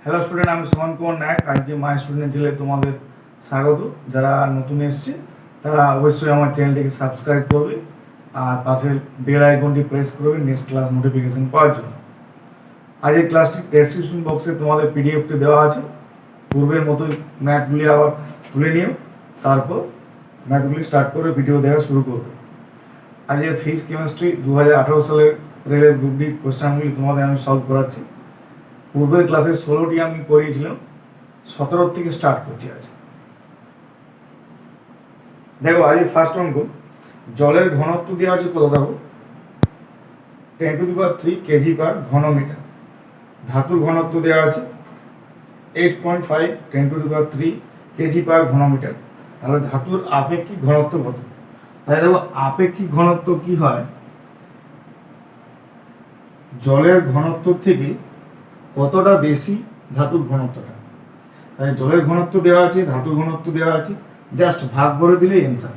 Hello student, আমি সুমন কুমার নায়ক। আজকে my student জেলে তোমাদের স্বাগত। যারা নতুন এসছে তারা অবশ্যই আমার চ্যানেলটিকে সাবস্ক্রাইব করবে আর পাশের বেল আইকনটি প্রেস করবে নেক্সট ক্লাস নোটিফিকেশন পাওয়ার জন্য। আজকের ক্লাসটি ডেসক্রিপশন বক্সে তোমাদের পিডিএফটি দেওয়া আছে। পূর্বের মতোই ম্যাথগুলি আবার তুলে নিও, তারপর ম্যাথগুলি স্টার্ট করে ভিডিও দেখা শুরু করবে। আজকে ফিজিক্স কেমিস্ট্রি 2018 সালের রেলের গ্রুপ ডি কোশ্চেনগুলি তোমাদের আমি সলভ করাচ্ছি। পূর্বের ক্লাসে 16টি আমি করিয়েছিলাম, 17 থেকে স্টার্ট করছি আজ। দেখো আজ ফার্স্ট অঙ্ক, জলের ঘনত্ব দেওয়া আছে কত, দেখো 10⁻³ কেজি পার ঘনমিটার। ধাতুর ঘনত্ব দেওয়া আছে 8.5 10⁻³ কেজি পার ঘনমিটার। তাহলে ধাতুর আপেক্ষিক ঘনত্ব কত? তাহলে দেখো আপেক্ষিক ঘনত্ব কি হয়, জলের ঘনত্ব থেকে কতটা বেশি ধাতুর ঘনত্বটা। তাই জলের ঘনত্ব দেওয়া আছে, ধাতুর ঘনত্ব দেওয়া আছে, জাস্ট ভাগ করে দিলেই অ্যান্সার।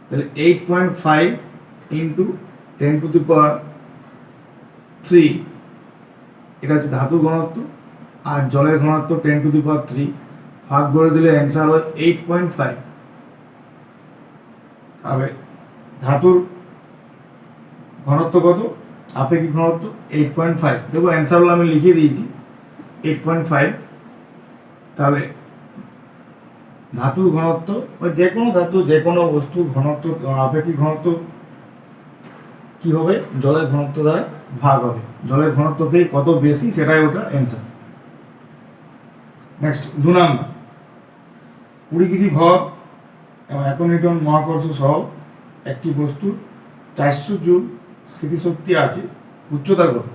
তাহলে 8.5 ইন্টু 10⁻³ এটা হচ্ছে ধাতুর ঘনত্ব, আর জলের ঘনত্ব 10⁻³ ভাগ করে দিলে অ্যান্সার হয় 8.5। তাহলে ধাতুর ঘনত্ব কত, আপেক্ষিক ঘনত্ব 8.5। দেখো অ্যান্সারগুলো আমি লিখে দিয়েছি 8.5। তাহলে ধাতুর ঘনত্ব বা যে কোনো ধাতু যে কোনো বস্তুর ঘনত্ব আপেক্ষিক ঘনত্ব কি হবে, জলের ঘনত্ব দ্বারা ভাগ হবে। জলের ঘনত্ব থেকে কত বেশি সেটাই ওটা অ্যান্সার। নেক্সট 2 নাম্বার, 20 কেজি ভর এবং এত নিউটন মহাকর্ষ সহ একটি বস্তুর 400 জুল স্মৃতিশক্তি আছে, উচ্চতা কত?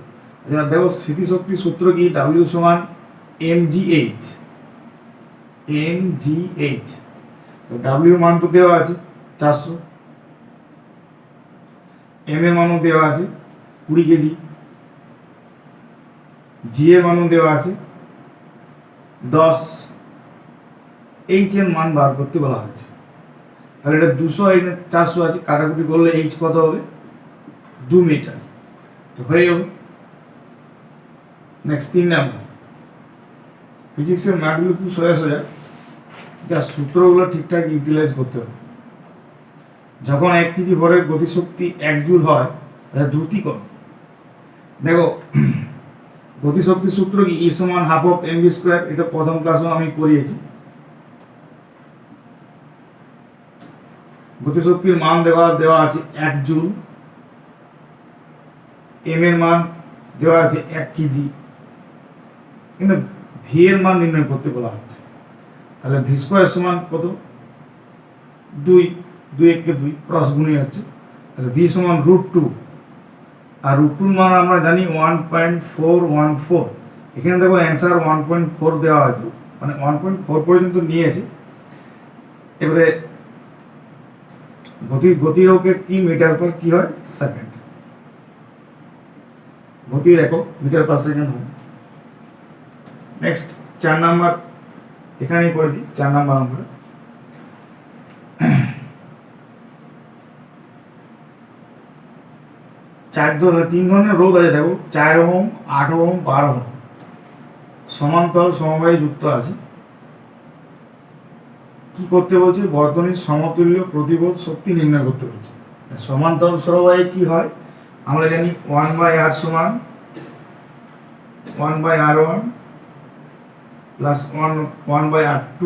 দেখো স্মৃতিশক্তির সূত্র কি, ডাব্লিউ সমান mgh। তো ডাব্লিউ মান তো দেওয়া আছে 400, এম এর মানও দেওয়া আছে 20 কেজি, জি এর মানও দেওয়া আছে 10, এইচ এর মান বার করতে বলা হয়েছে। তাহলে এটা 200 এখানে 400 আছে, কাটাকুটি করলে এইচ কত হবে, 2 মিটার। তো হয়ে যাবে। নেক্সট 3 নাম্বার, ফিজিক্সের ম্যাথগুলো খুব সোজা সোজা, যা সূত্রগুলো ঠিকঠাক ইউটিলাইজ করতে হবে। যখন 1 কেজি ভরের গতিশক্তি 1 জুল হয় তাহলে দ্রুতি কত? দেখো গতিশক্তির সূত্র কি, E সমান হাফ অফ mv²। এটা প্রথম ক্লাসে আমি করিয়েছি। গতিশক্তির মান দেওয়া আছে 1 জুল, এম এর মান দেওয়া আছে 1 কেজি, কিন্তু ভি এর মান নির্ণয় করতে বলা হচ্ছে। তাহলে v² সমান কত, 2, 2 1 2 ক্রস গুণই হচ্ছে। তাহলে ভি সমান √2, আর √2 মান আমরা জানি 1.414। এখানে দেখো অ্যান্সার 1.4 দেওয়া আছে, মানে 1.4 পর্যন্ত নিয়েছে। এবারে গতিরোধক কি মিটার পার কি হয়, সেকেন্ড। গতির একক মিটার পার সেকেন্ড হয়। নেক্সট 4 নাম্বার, এখানেই করে দিই 4 নাম্বার আমরা। 3 ধরনের রোধ আছে, দেখো 4 ওহম, 8 ওহম, 12 ওহম সমান্তরাল সমবায়ে যুক্ত আছে। কি করতে বলছে, বর্তনীর সমতুল্য প্রতিরোধ শক্তি নির্ণয় করতে বলছে। সমান্তরাল সমবায়ে কি হয় আমরা জানি, 1/r সমান 1/r1 plus 1/r2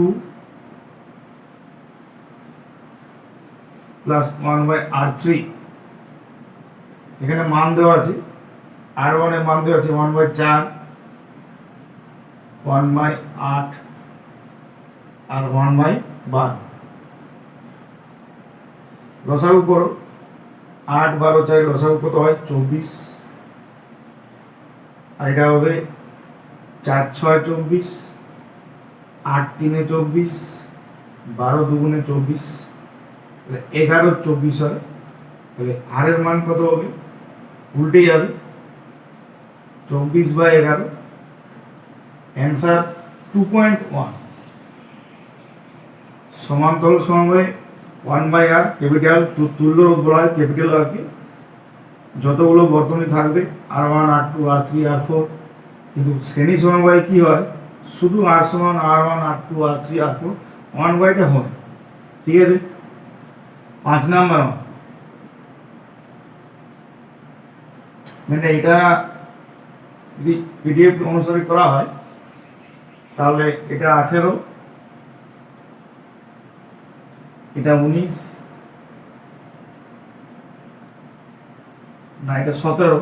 plus 1/r3। এখানে মান দেওয়া আছে, r1 এর মান দেওয়া আছে 1/4, 1/8 আর 1/12। লসাগু করো, 8 12 4 লসাগু কত হয়, 24। আর এটা হবে 4 6 24, 8 3 24, 12 2 24, তাহলে 11 24 হয়। তাহলে আর এর মান কত হবে, উল্টে যাবে, 24/11। অ্যান্সার 2.1। সমান্তরাল সমবায়ে 1/r ক্যাপিটাল, তুল্য রোধ বলা হয় ক্যাপিটাল আর কে। যতগুলো বর্তনী থাকবে R1 R2 R3 R4 কিন্তু শ্রেণী সমবায় কি হয়, শুধু R সমান R1 R2 R3 R4 1/টা হয়। ঠিক আছে, 5 নাম্বার মানে এটা যদি পিডিএফ অনুসারে করা হয় তাহলে এটা 18, এটা 19, না এটা 17,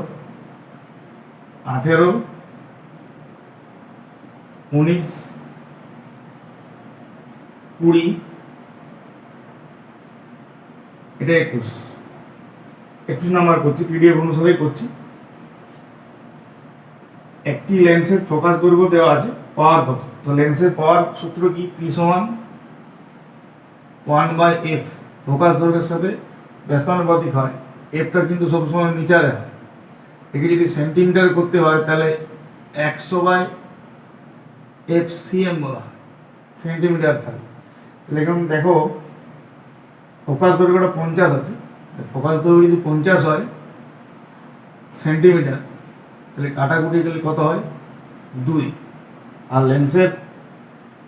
18, 19, 20, এটা 21 নাম্বার করছি, পিডিএফ অনুসারেই করছি। একটি লেন্সের ফোকাস দৈর্ঘ্য দেওয়া আছে, পাওয়ার কত? তো লেন্সের পাওয়ার সূত্র কি? P সমান 1/f, ফোকাস দৈর্ঘ্যের সাথে ব্যস্তানুপাতিক হয়। এফটা কিন্তু সবসময় মিটারে হয়, একে যদি সেন্টিমিটার করতে হয় তাহলে 100/fcm বলা হয়, সেন্টিমিটার থাকে। তাহলে এখন দেখো ফোকাস দৈর্ঘ্যটা 50 আছে, ফোকাস দৈর্ঘ্য যদি 50 হয় সেন্টিমিটার, তাহলে কাটাকুটি গেলে কত হয়? 2। আর লেন্সের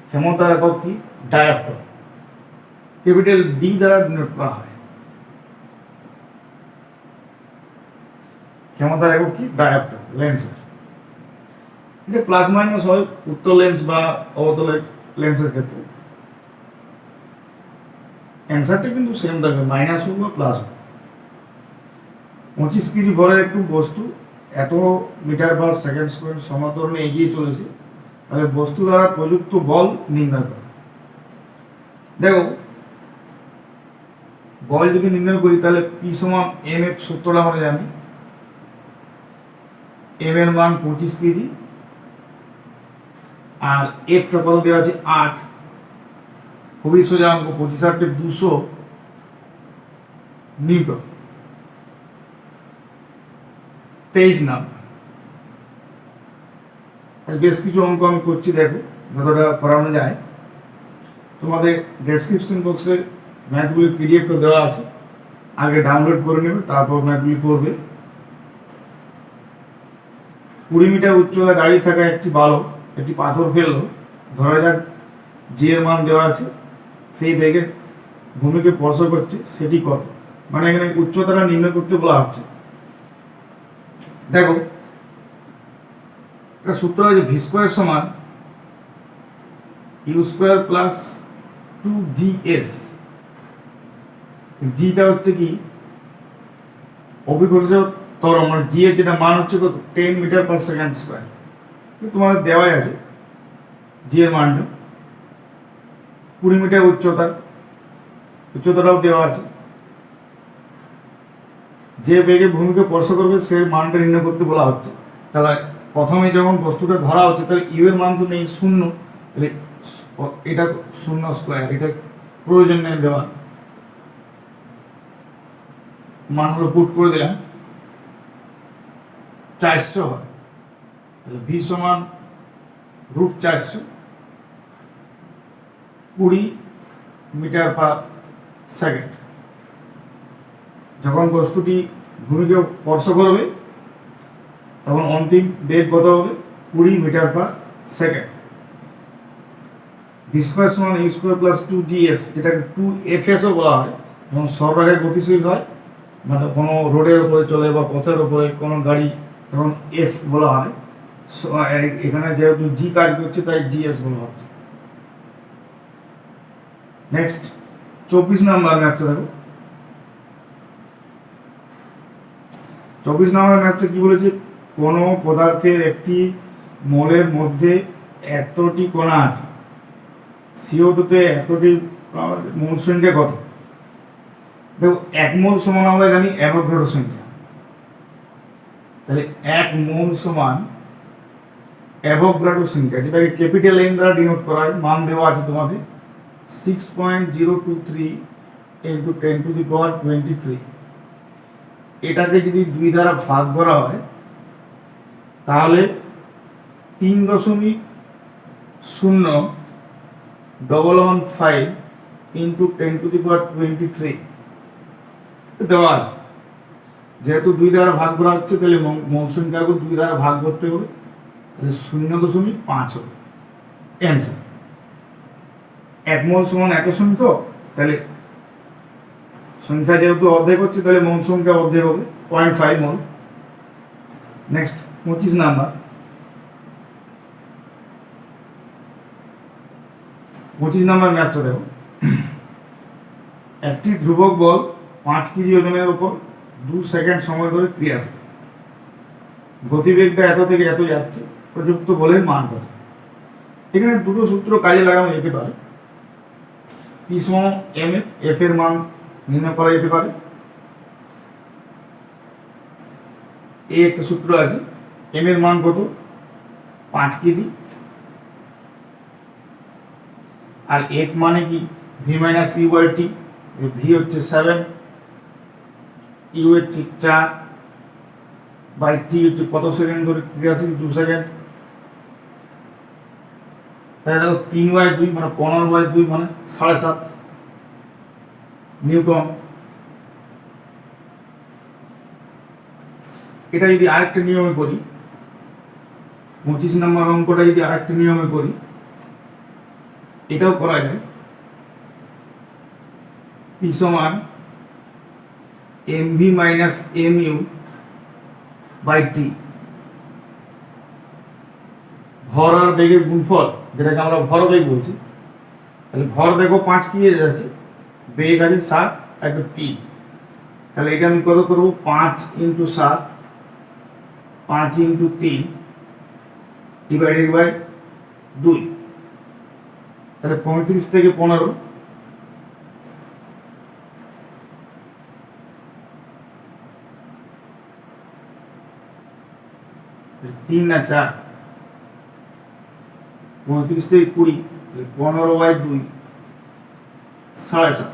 ক্ষমতার একক কি? ডায়াপ্টার, ক্যাপিটাল ডি দ্বারা ডিনোট করা হয়। ক্ষমতার একক কি? ডায়াপ্টার লেন্সের। এটা প্লাস মাইনাস হয় উত্তল লেন্স বা অবতল লেন্সের ক্ষেত্রে। অ্যান্সারটা কিন্তু সেম থাকবে, মাইনাস হোক বা প্লাস হোক। 25 কেজি ভরের একটু বস্তু এত মিটার পার সেকেন্ড স্কোয়ার সমান্তরালে এগিয়ে চলেছে, তাহলে বস্তু দ্বারা প্রযুক্ত বল নির্ণয় করো। দেখো বল যদি নির্ণয় করি তাহলে P সমান mf সূত্রটা আমরা জানি। m এর মান 25 কেজি আর এফটা কত দেওয়া আছে? 8। খুবই সোজা অঙ্ক, 25 8 200 নিউটন। 23 নাম্বার। বেশ কিছু অঙ্ক আমি করছি, দেখো যতটা করানো যায়। তোমাদের ডেসক্রিপশন বক্সে ম্যাথগুলির পিডিএফটা দেওয়া আছে, আগে ডাউনলোড করে নেবে, তারপর ম্যাথগুলি করবে। 20 মিটার উচ্চতায় দাঁড়িয়ে থাকা একটি বালক একটি পাথর ফেললো, ধরা যাক জি এর মান দেওয়া আছে, সেই বেগে ভূমিকে স্পর্শ করছে, সেটি কত? মানে এখানে উচ্চতাটা নির্ণয় করতে বলা হচ্ছে। দেখো এটা সূত্র আছে ভি স্কোয়ার সমান ইউ স্কোয়ার প্লাস 2GS। জিটা হচ্ছে কি? অভিকর্ষ ত্বরণ, মানে জি এর যেটা মান হচ্ছে কত? 10 মিটার পার সেকেন্ড স্কোয়ার। তোমাদের দেওয়াই আছে জি এর মানটা। 20 মিটার উচ্চতাটাও দেওয়া আছে। যে বেগে ভূমিকে স্পর্শ করবে সে মানটা নির্ণয় করতে বলা হচ্ছে। তাহলে প্রথমে যখন বস্তুটা ধরা হচ্ছে তাহলে ইউ এর মান তো নেই, 0, তাহলে এটা 0 স্কোয়ার, এটা প্রয়োজন নেই দেওয়া, মানগুলো পুট করে দিলাম। 400 হয়, তাহলে ভি সমান √400, 20 মিটার পার সেকেন্ড। যখন বস্তুটি ভূমিকে স্পর্শ করবে তখন অন্তিম বেগ কত হবে? 20 metre per second. V square সমান ইউ স্কোয়ার প্লাস 2GS, যেটাকে 2FSও বলা হয়। যখন সর্বাগ্রে গতিশীল হয়, মানে কোনো রোডের উপরে চলে বা পথের উপরে কোনো গাড়ি, তখন এফ বলা হয়। এখানে যেহেতু জি কাজ করছে তাই GS বলা হচ্ছে। নেক্সট 24 নাম্বার ম্যাথটা দেখো। 24 নাম্বার ম্যাথটা কি বলেছে? কোনো পদার্থের একটি মোলের মধ্যে এতটি কণা আছে, CO2-তে এতটি মোল সংখ্যা কত? দেখো 1 মোল সমান আমরা জানি অ্যাভোগাড্রো সংখ্যা, তাহলে 1 মোল সমান অ্যাভোগাড্রো সংখ্যা, যেটাকে ক্যাপিটাল এন দ্বারা ডিনোট করা হয়। মান দেওয়া আছে তোমাদের 6.023 × 10⁻23। এটাকে যদি 2 দ্বারা ভাগ করা হয় তাহলে 3.0115 × 10⁻23 দেওয়া আছে। যেহেতু 2 দ্বারা ভাগ করা হচ্ছে তাহলে মোল সংখ্যাকে 2 দ্বারা ভাগ করতে হবে, তাহলে 0.5 হবে অ্যান্সার। 1 মোল সমান এত সংখ্যা, তাহলে সংখ্যা যেহেতু অর্ধেক হচ্ছে তাহলে মোল সংখ্যা অর্ধেক হবে 0.5 মোল। Next 25 number. 25 নাম্বার ম্যাথটা দেখো। একটি ধ্রুবক বল 5 কেজি ওজনের উপর 2 সেকেন্ড সময় ধরে ক্রিয়াশীল, গতিবেগটা এত থেকে এত যাচ্ছে, প্রযুক্ত বলের মান কত? এখানে দুটো সূত্র কাজে লাগানো যেতে পারে। পি সমান এম এফ এর মান নির্ণয় করা যেতে পারে। এই একটা সূত্র আছে, এম এর মান কত 5 কেজি, আর এফ মানে কি V minus U by T, V হচ্ছে 7, ইউ হচ্ছে 4 বাই টি হচ্ছে কত সেকেন্ড ধরে ক্রিয়াশীল 2 সেকেন্ড। তাহলে দেখো 3/2 মানে 15/2 মানে 7.5 নিউটন। এটা যদি আরেকটা নিয়মে করি, 25 নম্বর অঙ্কটা যদি আরেকটা নিয়মে করি, এটাও করা যায়। পি সমান M V minus M U by T, ভর আর বেগের গুণফল, যেটাকে আমরা ভর বেগ বলছি। তাহলে ভর দেখো 5 কেজি যাচ্ছে, বেগ আছে 7 একটা 3, তাহলে এটা আমি কত করবো 5 × 7 5 × 3 ডিভাইডেড বাই 2, তাহলে 35 থেকে 15, তিন না 4, 35 থেকে 20, 15/2 7.5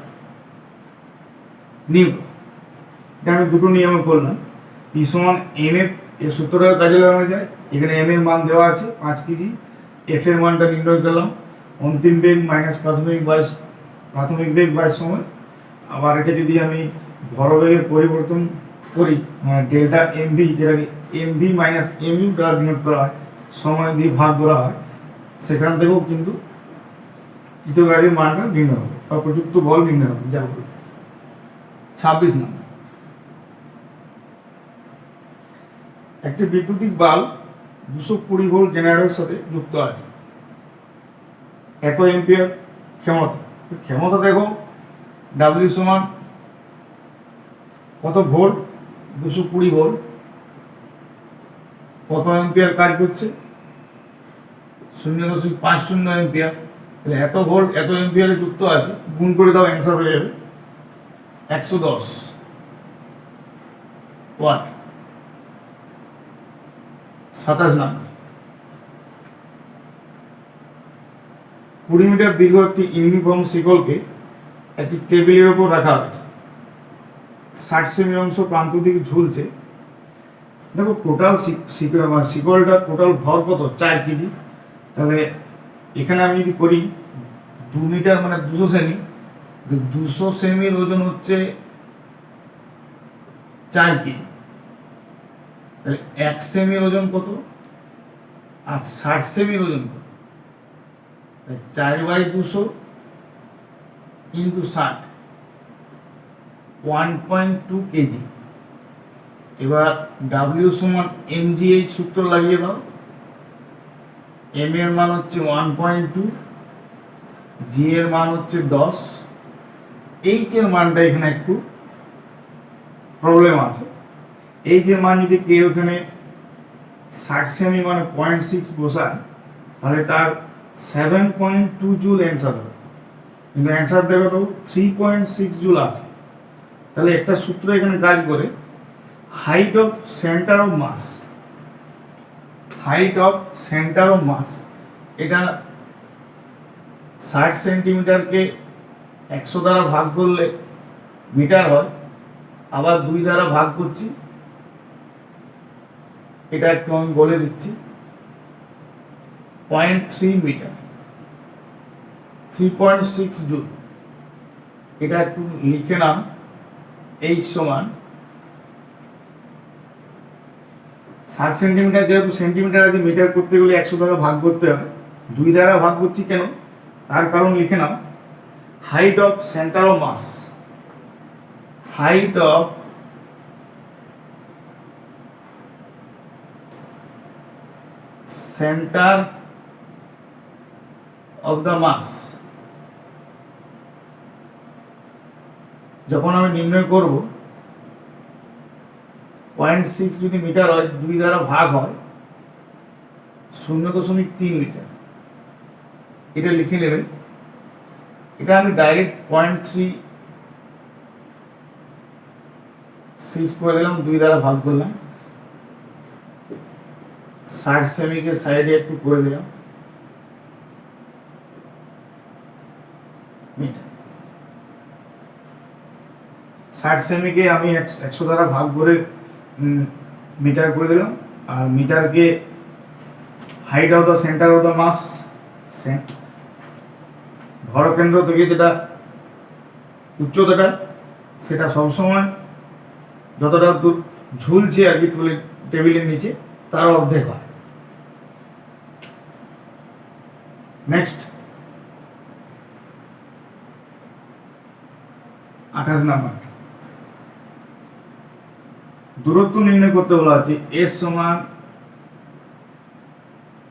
নিউটন। এটা আমি দুটো নিয়মে করলাম। পি সমান এম এর এই সূত্রটা কাজে লাগানো যায়। এখানে এম এর মান দেওয়া আছে 5 কেজি, এফ এর মানটা নির্ণয় করলাম, অন্তিম বেগ মাইনাস প্রাথমিক বেগ বাই সময়। আবার এটা যদি আমি ভরবেগের পরিবর্তন করি, ডেল্টা এম ভি, যেটাকে M V minus M U দ্বারা বিয়োগ করা হয়, সময় দিয়ে ভাগ করা হয়, সেখান থেকেও কিন্তু কৃতকার্যের মানটা নির্ণয় হবে বা প্রযুক্ত বল নির্ণয় হবে। যা বলবে 26 নম্বর। একটি বৈদ্যুতিক বাল্ব 220 ভোল্ট জেনারেটরের সাথে যুক্ত আছে, এত এম্পিয়ার ক্ষমতা। ক্ষমতা দেখো ডাব্লিউ সমান কত ভোল্ট, 220 ভোল্ট, কত এম্পিয়ার কাজ করছে 0.50 এম্পিয়ার। তাহলে এত ভোল্ট এত এম্পিয়ারে যুক্ত আছে, গুণ করে দাও, অ্যান্সার হয়ে যাবে 110 ওয়াট। 27 নম্বর। 20 মিটার দীর্ঘ একটি ইউনিফর্ম শিকলকে একটি টেবিলের উপর রাখা হয়েছে, 60 সেমি অংশ প্রান্ত দিকে ঝুলছে। দেখো টোটাল শিকলটা টোটাল ভর কত 4 কেজি। তাহলে এখানে আমি যদি করি 2 মিটার মানে 200 সেমি, 200 সেমির ওজন হচ্ছে 4 কেজি। তাহলে 1 সেমির ওজন কত আর 60 সেমির ওজন কত? 4/200 × 60, 1.2 কেজি। এবার ডাব্লিউ সমান mgh সূত্র লাগিয়ে দাও। এম এর মান হচ্ছে 1.2, জি এর মান হচ্ছে 10, এইচ এর মানটা এখানে একটু প্রবলেম আছে। এই যে মান যদি কেউ এখানে 60 সেমি মানে 0.6 বসায়, তাহলে তার 7.2 জুল অ্যান্সার হবে, কিন্তু অ্যান্সার দেখো তো 3.6 জুল আছে। তাহলে একটা সূত্র এখানে কাজ করে, height of centre of mass, height of centre of mass, এটা 60 সেন্টিমিটারকে 100 দ্বারা ভাগ করলে মিটার হয়, আবার 2 দ্বারা ভাগ করছি, এটা একটু আমি বলে দিচ্ছি, 0.3 মিটার, 3.6 জুল। এটা একটু লিখে নাম, H সমান 60 সেন্টিমিটার, যেহেতু সেন্টিমিটার আছে, মিটার করতে গেলে 100 দ্বারা ভাগ করতে হবে। 2 দ্বারা ভাগ করছি কেন, তার কারণ লিখে নাও। Height of centre of mass, height of centre of the mass যখন আমি নির্ণয় করব, 0.6 যদি মিটার হয়, 2 দ্বারা ভাগ হয় 0.3 মিটার। এটা লিখে নেবেন। এটা আমি ডাইরেক্ট 0.36 করে দিলাম, 2 দ্বারা ভাগ করলাম। 60 সেমিকে সাইডে একটু করে দিলাম মিটার। 60 সেমিকে আমি 100 দ্বারা ভাগ করে মিটার করে দিলাম। আর মিটারকে height of the centre of the mass, ভরকেন্দ্র থেকে যেটা উচ্চতাটা, সেটা সবসময় যতটা দূর ঝুলছে আর কি টেবিলের নিচে, তার অর্ধেক হয়। নেক্সট 28 নাম্বার, দূরত্ব নির্ণয় করতে বলা আছে। এস সমান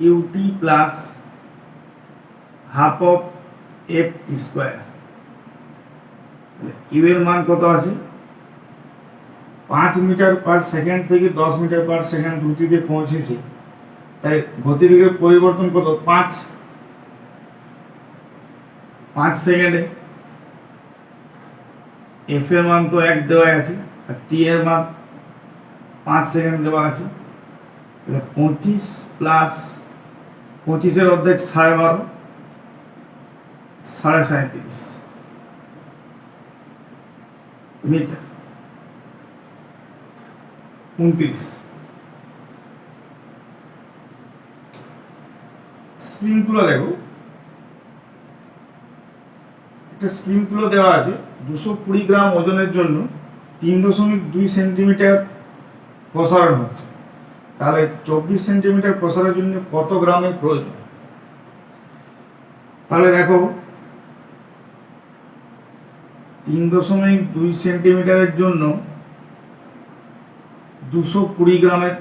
U T plus half of F square. U এর মান কত আছে? 5 মিটার পার সেকেন্ড থেকে 10 মিটার পার সেকেন্ড দ্রুতিতে পৌঁছেছে, তাই গতিবেগের পরিবর্তন কত? 5 সেকেন্ডে। এফ এর মান তো 1 দেওয়া আছে, আর টি এর মান 5 সেকেন্ড দেওয়া আছে। 25 প্লাস 25-এর অর্ধেক 12.5, 37.5 মিটার। 29 স্প্রিং তুলা দেখো, একটা স্প্রিং তুলা দেওয়া আছে 220 গ্রাম ওজনের জন্য 3.2 সেন্টিমিটার প্রসারণ হচ্ছে, তাহলে 24 সেন্টিমিটার প্রসারের জন্য কত গ্রামের প্রয়োজন? তাহলে দেখো 3.2 সেন্টিমিটারের জন্য 220 গ্রামের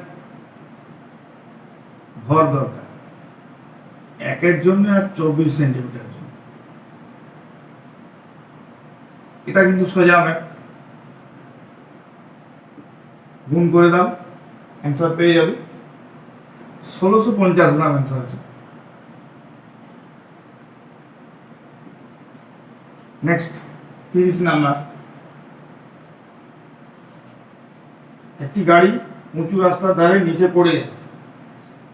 ভর দরকার, একের জন্য আর 24 সেন্টিমিটারের জন্য। এটা কিন্তু সোজা হবে, গুণ করে দাও, অ্যান্সার পেয়ে যাবে। 1650 গ্রাম অ্যান্সার আছে। নেক্সট 30 নাম্বার, একটি গাড়ি উঁচু রাস্তার ধারে নিচে পড়ে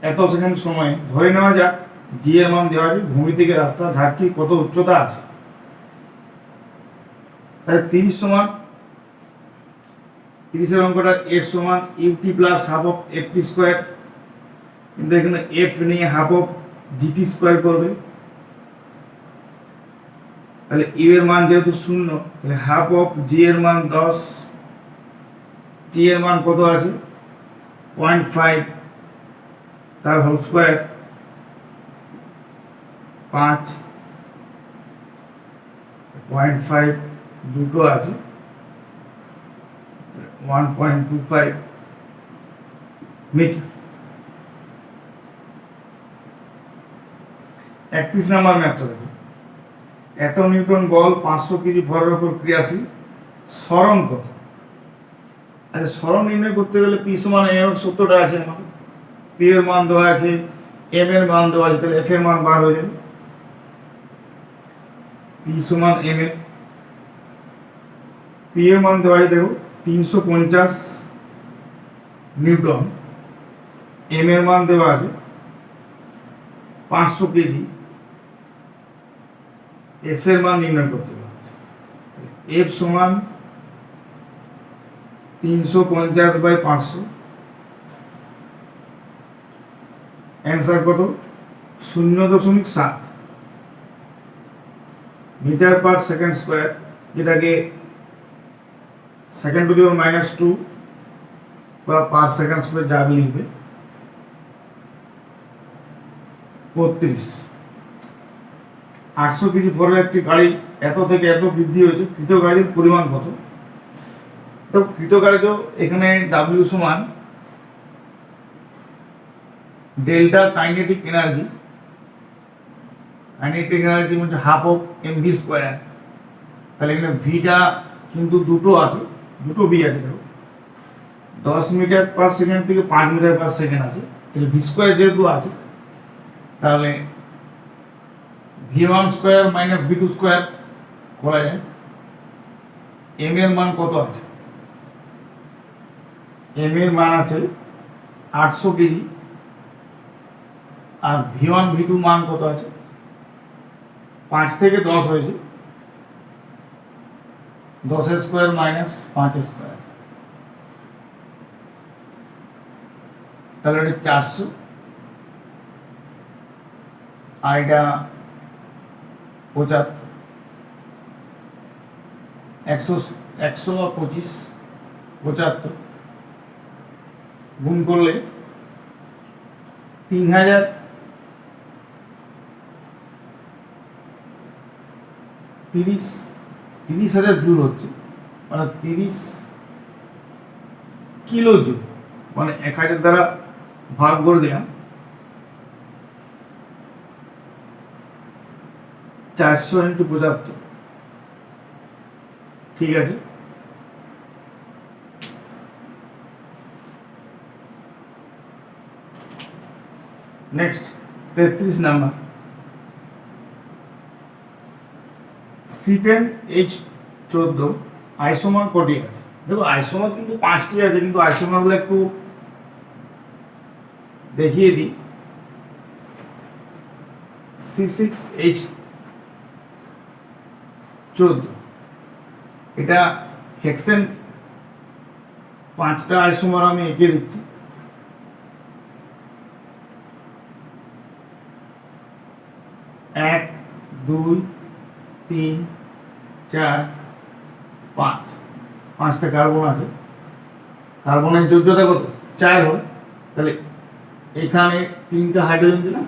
এত সেকেন্ড সময়ে, ধরে নেওয়া যাক জি এর মান দেওয়া আছে, ভূমি থেকে রাস্তার ধারটি কত উচ্চতা আছে। তাই 30 সমান, 30-এর অঙ্কটা এস সমান U T plus half of F T square, কিন্তু এখানে এফ নিয়ে হাফ অফ জিটি স্কোয়ার করবে। তাহলে ইউ এর মান যেহেতু 0, তাহলে হাফ অফ জি এর মান 10, টি এর মান কত আছে? 0.5, তার হোল স্কোয়ার 5, 0.5 দুটো আছে, 1.25 মিটার। 31 নাম্বার ম্যাথটা দেখো, এত নিউটন বল 500 কেজি ভরের উপর ক্রিয়াশীল, সরণ কত? আচ্ছা, সরণ নির্ণয় করতে গেলে পি সমান এম এর সূত্রটা আছে আমাদের, পি এর মান দেওয়া আছে, এম এর মান দেওয়া আছে, তাহলে এফ এর মান বার হয়ে যাবে। পি সমান এম এর, পি এর মান দেওয়া আছে দেখো 350 নিউটন, এম এর মান দেওয়া আছে 500 কেজি, এফ এর মান নির্ণয় করতে হবে। এফ সমান 350/500, অ্যান্সার কত? 0.7 মিটার পার সেকেন্ড স্কোয়ার, যেটাকে সেকেন্ড টু দি পাওয়ার -2 বা পার সেকেন্ড করে যা লিখবে 32। 800 কেজি ভরের একটি গাড়ি এত থেকে এত বৃদ্ধি হয়েছে, কৃত গাড়ির পরিমাণ কত? তো কৃত গাড়ি তো এখানে ডাব্লিউ সমান delta kinetic energy. Kinetic energy মানে half of M V square. তাহলে এখানে ভিটা কিন্তু দুটো আছে, দুটো ভি আছে। দেখো 10 মিটার পার সেকেন্ড থেকে 5 মিটার পার সেকেন্ড আছে, তাহলে ভি স্কোয়ার যেহেতু আছে তাহলে v1 square minus v2 square করা যায়। এম এর মান কত আছে? এম এর মান আছে 800 কেজি, আর v1 v2 মান কত আছে? 5 থেকে 10 হয়েছে, 10 স্কোয়ার মাইনাস 5 স্কোয়ার, তাহলে এটা 400, আর এটা 75, 100 আর 25, 75 গুণ করলে 3000, 30,000 জুল হচ্ছে, মানে 30 কিলো জুল, মানে 1000 দ্বারা ভাগ করে দিলাম, 400 ইন্টু 75। ঠিক আছে, নেক্সট 33 নাম্বার। C10H14 আইসোমার কটি আছে? দেখো আইসোমার কিন্তু 5টি আছে, কিন্তু আইসোমারগুলো একটু দেখিয়ে দিই। C6H14 এটা হেক্সেন, 5টা আইসোমার আমি এঁকে দিচ্ছি। এক, 2, 3, 4, 5, 5টা কার্বন আছে। কার্বনের যোগ্যতা কত? 4 হয়, তাহলে এখানে 3টা হাইড্রোজেন দিলাম,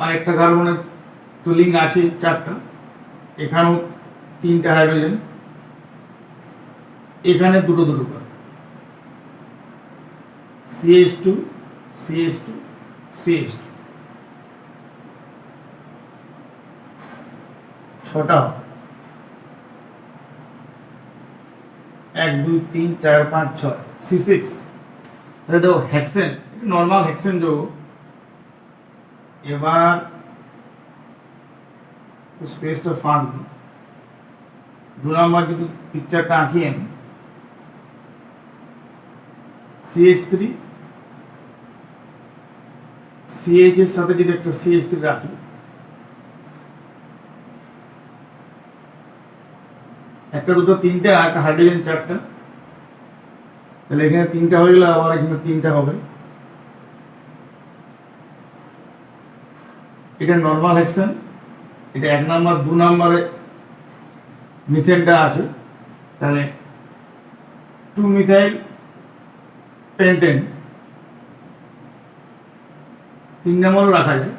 আর একটা কার্বনের তো লিঙ্ক আছে 4টা, এখানেও 3টা হাইড্রোজেন, এখানে দুটো দুটো করে CH2 CH2 CH2, 6টা। 1, 2, 3, 4, 5, 6 C6। তাহলে দেখো হেক্সেন, নর্মাল হেক্সেন যৌগ। এবার স্পেসটা ফাঁক দিই, 2 নম্বর যদি পিকচারটা আঁকি আমি, CH3 CH এর সাথে যদি একটা CH3 রাখি, একটা দুটো 3টে, আর একটা হাইড্রোজেন 4টা, তাহলে এখানে 3টা হয়ে গেল, আবার এখানে 3টা হবে। এটা নর্মাল হেক্সেন, এটা 1 নম্বর। 2 নম্বরে মিথেনটা আছে, তাহলে 2 মিথাইল পেন্টেন 3 নম্বরও রাখা যায়।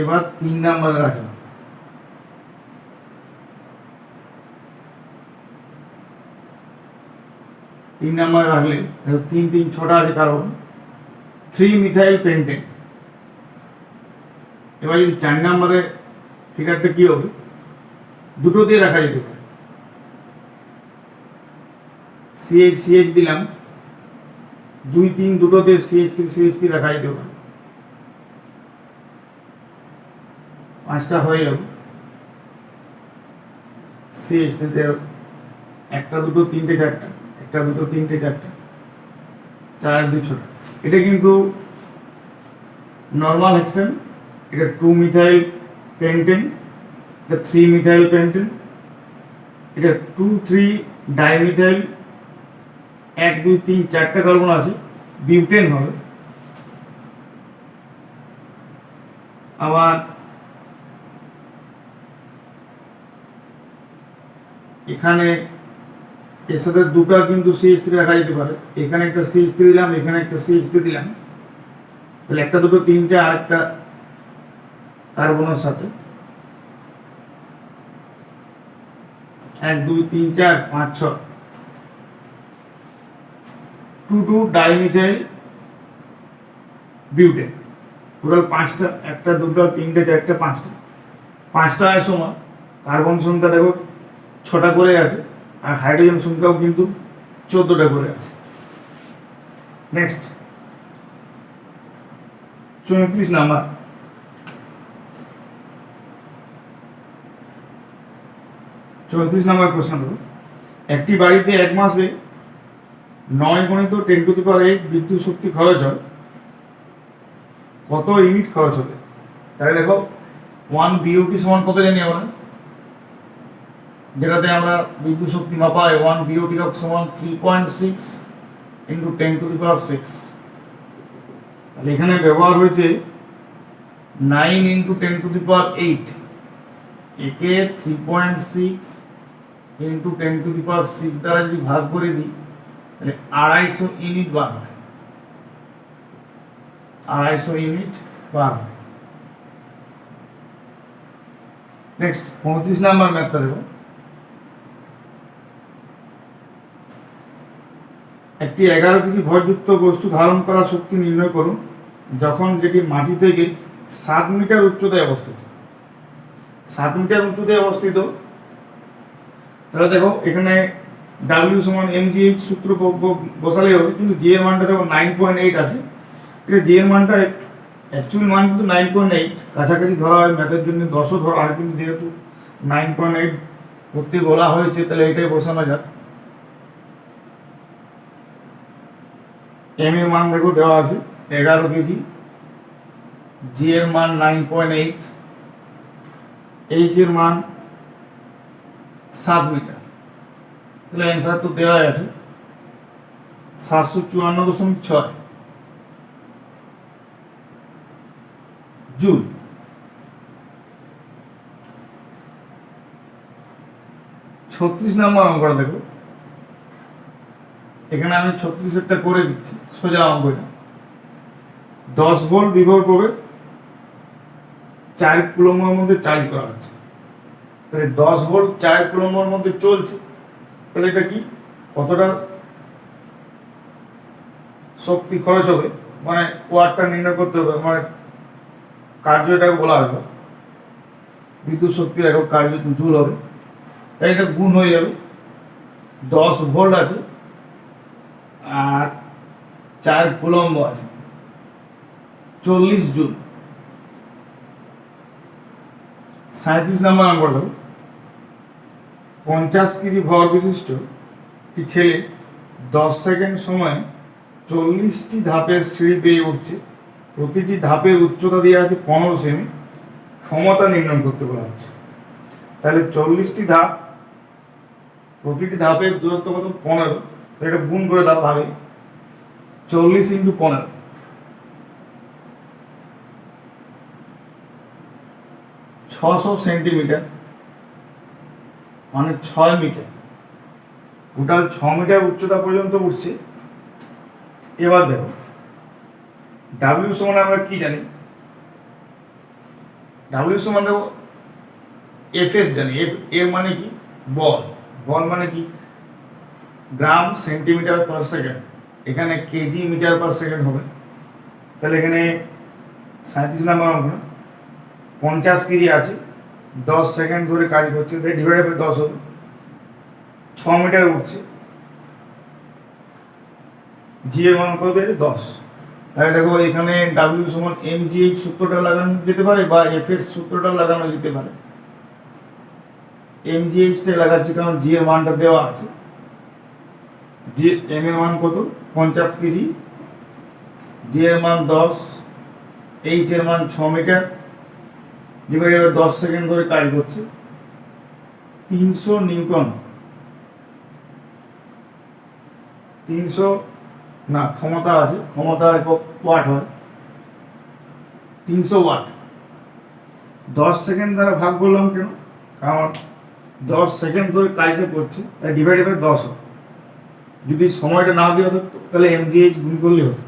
এবার 3 নম্বরে রাখলাম, তিন নম্বরে রাখলে 3, 3, 6টা আছে কার্বন, 3 মিথাইল পেন্টেন। এবার যদি 4 নম্বরে ফিগারটা কি হবে? দুটো দিয়ে রাখা যেতে পারে, CH CH দিলাম, 2, 3 দুটোতে CH3 CH3 রাখা যেতে পারে, 5টা হয়ে গেল। CH3 তে 1টা 2টো 3টে 4টা, 1টা 2টো 3টে 4টা, 4 2 6। এটা কিন্তু নর্মাল হেক্সেন, এটা 2 মিথাইল পেন্টেন, এটা 3 মিথাইল পেন্টেন, এটা 2, 3 ডাইমিথাইল, 1, 2, 3, 4টা কার্বন আছে, বিউটেন হবে। আবার এখানে এর সাথে দুটো কিন্তু CH3 রাখা যেতে পারে, এখানে একটা CH3 দিলাম, এখানে একটা CH3 দিলাম, তাহলে একটা দুটো তিনটে আরেকটা কার্বনের সাথে 1 2 3 4 5 6 2 ডাইমিথাইল বিউটেন, টোটাল 5টা, একটা দুটো তিনটে চারটে পাঁচটা আইসোমার। কার্বন সংখ্যা দেখো 6টা করে আছে, আর হাইড্রোজেন সংখ্যাও কিন্তু 14টা করে আছে। নেক্সট 34 নাম্বার, প্রশ্ন দেবো, একটি বাড়িতে এক মাসে 9 × 10⁸ বিদ্যুৎ শক্তি খরচ হয়, কত ইউনিট খরচ হবে? তাহলে দেখো 1 BOT সমান কত জানি আমরা, যেটাতে আমরা বিদ্যুৎ শক্তি মাপাই 1 BOT সমান 3.6 × 10⁶। তাহলে এখানে ব্যবহার হয়েছে 9 × 10⁸, একে 3.6 × 10⁶ দ্বারা যদি ভাগ করে দিই তাহলে 250 ইউনিট বার হয়, 250 ইউনিট বার হয়। নেক্সট 35 নাম্বার ম্যাথটা দেব, একটি 11 কেজি ভরযুক্ত বস্তু ধারণ করার শক্তি নির্ণয় করুন যখন যেটি মাটি থেকে 7 মিটার উচ্চতায় অবস্থিত। 7 মিটার উচ্চতায় অবস্থিত, তাহলে দেখো এখানে W সমান mgh সূত্র বসালে হবে, কিন্তু জি এর মানটা দেখো 9.8 আছে, এটা জি এর মানটা অ্যাকচুয়াল মান কিন্তু 9.8, কাছাকাছি ধরা হয়, ম্যাথের জন্য 10ও ধরা হয়, কিন্তু যেহেতু 9.8 করতে বলা হয়েছে তাহলে এটাই বসানো যাক। এম এর মান দেখো দেওয়া আছে 11 কেজি, জি এর মান 9.8, এইচ এর মান 7 মিটার, তাহলে অ্যান্সার তো দেওয়া আছে 754.6 জুল। 36 নাম্বার অঙ্কটা দেখো, এখানে আমি 36 করে দিচ্ছি, সোজা অঙ্কটা। 10 ভোল্ট বিভব করে 4 কুলম্বের মধ্যে চার্জ করা হচ্ছে, তাহলে 10 ভোল্ট 4 কুলম্বের মধ্যে চলছে, তাহলে এটা কি কতটা শক্তি খরচ হবে, মানে ওয়াটটা নির্ণয় করতে হবে, মানে কার্য এটাকে বলা হবে, বিদ্যুৎ শক্তির একক কার্য জুল হবে, তাই এটা গুণ হয়ে যাবে, 10 ভোল্ট আছে আর 4 কুলম্ব আছে, 40 জুল। 37 নাম্বার অঙ্ক দেখো, 50 কেজি ভর বিশিষ্ট একটি ছেলে 10 সেকেন্ড সময়ে 40টি ধাপের সিঁড়ি বেয়ে উঠছে, প্রতিটি ধাপের উচ্চতা দেওয়া আছে 15 সেমি, ক্ষমতা নির্ণয় করতে বলা হচ্ছে। তাহলে 40টি ধাপ, প্রতিটি ধাপের দূরত্ব কত? 15, তো এটা গুণ করে দাও ভাবে, 40 × 15, 600 সেন্টিমিটার, মানে 6 মিটার, টোটাল 6 মিটার উচ্চতা পর্যন্ত উঠছে। এবার দেখো ডাব্লিউ সমান আমরা কি জানি, ডাব্লিউ সমান দেখো এফএস জানি, এর মানে কি বল, বল মানে কি গ্রাম সেন্টিমিটার পার সেকেন্ড, এখানে কেজি মিটার পার সেকেন্ড হবে, তাহলে এখানে 37 নাম্বার অঙ্ক 50 কেজি আছে, 10 সেকেন্ড ধরে কাজ করছে, তাই ডিভাইডেড বাই 10 হবে, 6 মিটার উঠছে, জি এর মান কত আছে 10, তাহলে দেখো এখানে ডাব্লিউ সমান mgh সূত্রটা লাগানো যেতে পারে বা এফএস সূত্রটা লাগানো যেতে পারে। mgh লাগাচ্ছি কারণ জি এর মানটা দেওয়া আছে, জি এম এর মান কত 50 কেজি, জি এর মান 10, এইচ এর মান 6 মিটার, ডিভাইডেড বাই 10 সেকেন্ড ধরে কাজ করছে, 300 নিউটন, 300 না ক্ষমতা আছে, ক্ষমতা একক ওয়াট হয়, 300 ওয়াট। 10 সেকেন্ড দ্বারা ভাগ করলাম কেন, কারণ 10 সেকেন্ড ধরে কাজটা করছি, তাই ডিভাইডেড বাই 10 হবে। যদি সময়টা না দেওয়া হতো তাহলে এমজিএইচ গুণ করলে হতো।